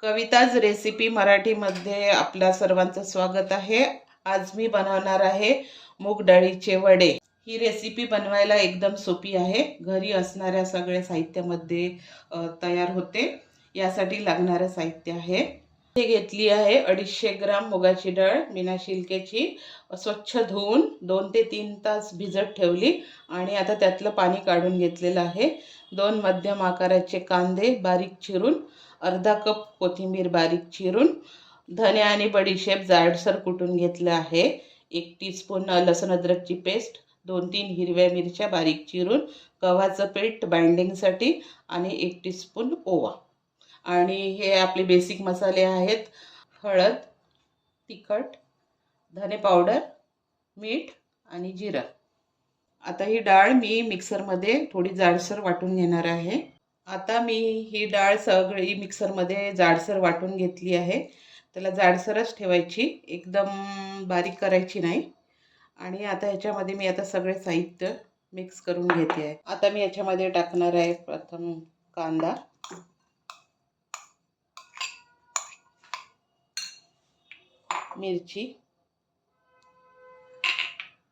Kavita's recipe मराठीमध्ये आपल्या सर्वांचं स्वागत आहे। आज मी बनवणार आहे मूग डाळीचे वडे। ही रेसिपी बनवायला एकदम सोपी आहे। घरी असणाऱ्या सगळ्या साहित्यामध्ये तयार होते। यासाठी लागणारे साहित्य आहे, हे घेतली आहे 250 ग्राम मुगाची डाळ बिना छिलक्याची, स्वच्छ धुवून 2 ते 3 तास भिजत ठेवली आणि आता त्यातलं पाणी काढून घेतलेलं आहे। 2 मध्यम आकाराचे कांदे बारीक चिरून, अर्धा कप कोथिंबीर बारीक चिरून, धने आणि बडीशेप जाडसर कुटून घेतलं आहे, 1 टीस्पून लसूण अद्रकची पेस्ट, 2-3 हिरव्या मिरच्या बारीक चिरून, गव्हाचं पीठ बाइंडिंगसाठी आणि 1 टीस्पून ओवा। आणि हे आपले बेसिक मसाले आहेत, हळद, तिखट, धने पावडर, मीठ आणि जिरा। आता ही डाळ मी मिक्सरमध्ये थोडी जाडसर वाटून घेणार आहे। आता मी ही डाळ सगळी मिक्सरमध्ये जाडसर वाटून घेतली आहे। त्याला जाडसरच ठेवायची, एकदम बारीक करायची नाही। आणि आता याच्यामध्ये मी आता सगळे साहित्य मिक्स करून घेते आहे। आता मी याच्यामध्ये टाकणार आहे प्रथम कांदा, मिरची,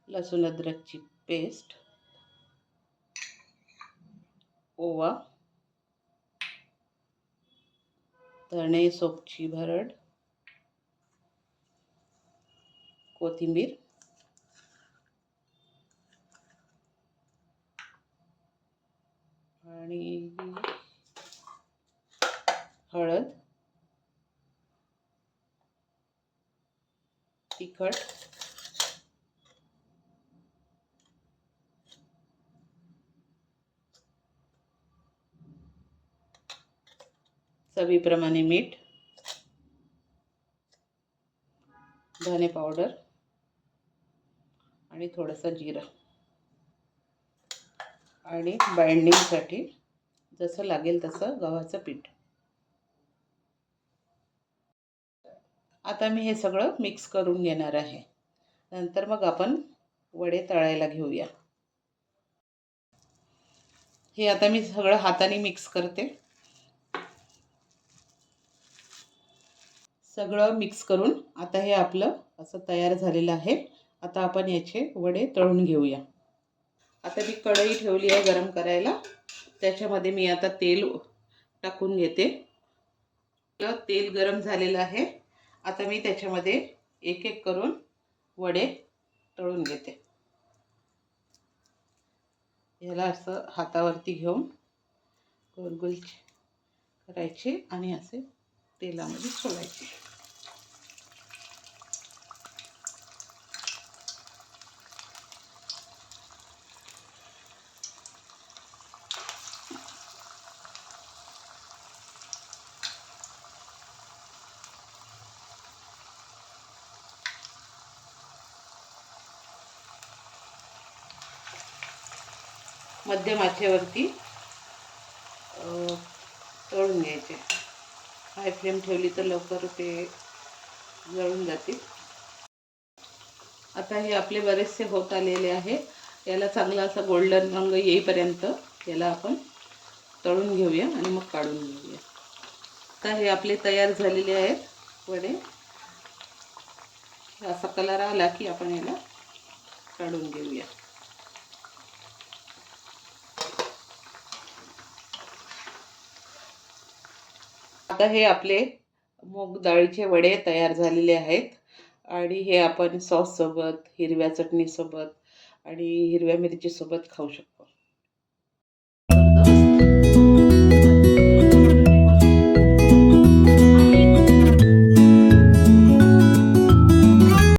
लसूण अद्रकची पेस्ट, ओवा, धणे सोपची भरड, कोथिंबीर, आणि हळद, तिखट, चवीप्रमाणे मीठ, धने पावडर आणि थोडासा जिरा, आणि बाइंडिंगसाठी जसं लागेल तसं गव्हाचं पीठ। आता मी हे सगळं मिक्स करून घेणार आहे। नंतर मग आपण वडे तळायला घेऊया। हे आता मी सगळं हाताने मिक्स करते। सगळं मिक्स करून आता हे आपलं असं तयार झालेलं आहे। आता आपण याचे वडे तळून घेऊया। आता मी कढई ठेवली आहे गरम करायला, त्याच्यामध्ये मी आता तेल टाकून घेते। तेल गरम झालेलं आहे। आता मी त्याच्यामध्ये एक एक करून वडे तळून घेते। याला असं हातावरती घेऊन गोल गोल करायचे आणि असे तेलामध्ये सोडायचे। मध्यम आचेवरती तळून घ्यायचे। हाय फ्लेम ठेवली तर लवकर ते जळून जातील। आता हे आपले बरेचसे होत आलेले आहे। याला चांगला असा गोल्डन रंग येईपर्यंत याला आपण तळून घेऊया आणि मग काढून घेऊया। आता हे आपले तयार झालेले आहेत वडे। असा कलर आला की आपण याला काढून घेऊया। आता हे आपले मूग डाळीचे वडे तयार झालेले आहेत आणि हे आपण सॉस सोबत, हिरव्या चटणी सोबत आणि हिरव्या मिरची सोबत खाऊ शकतो।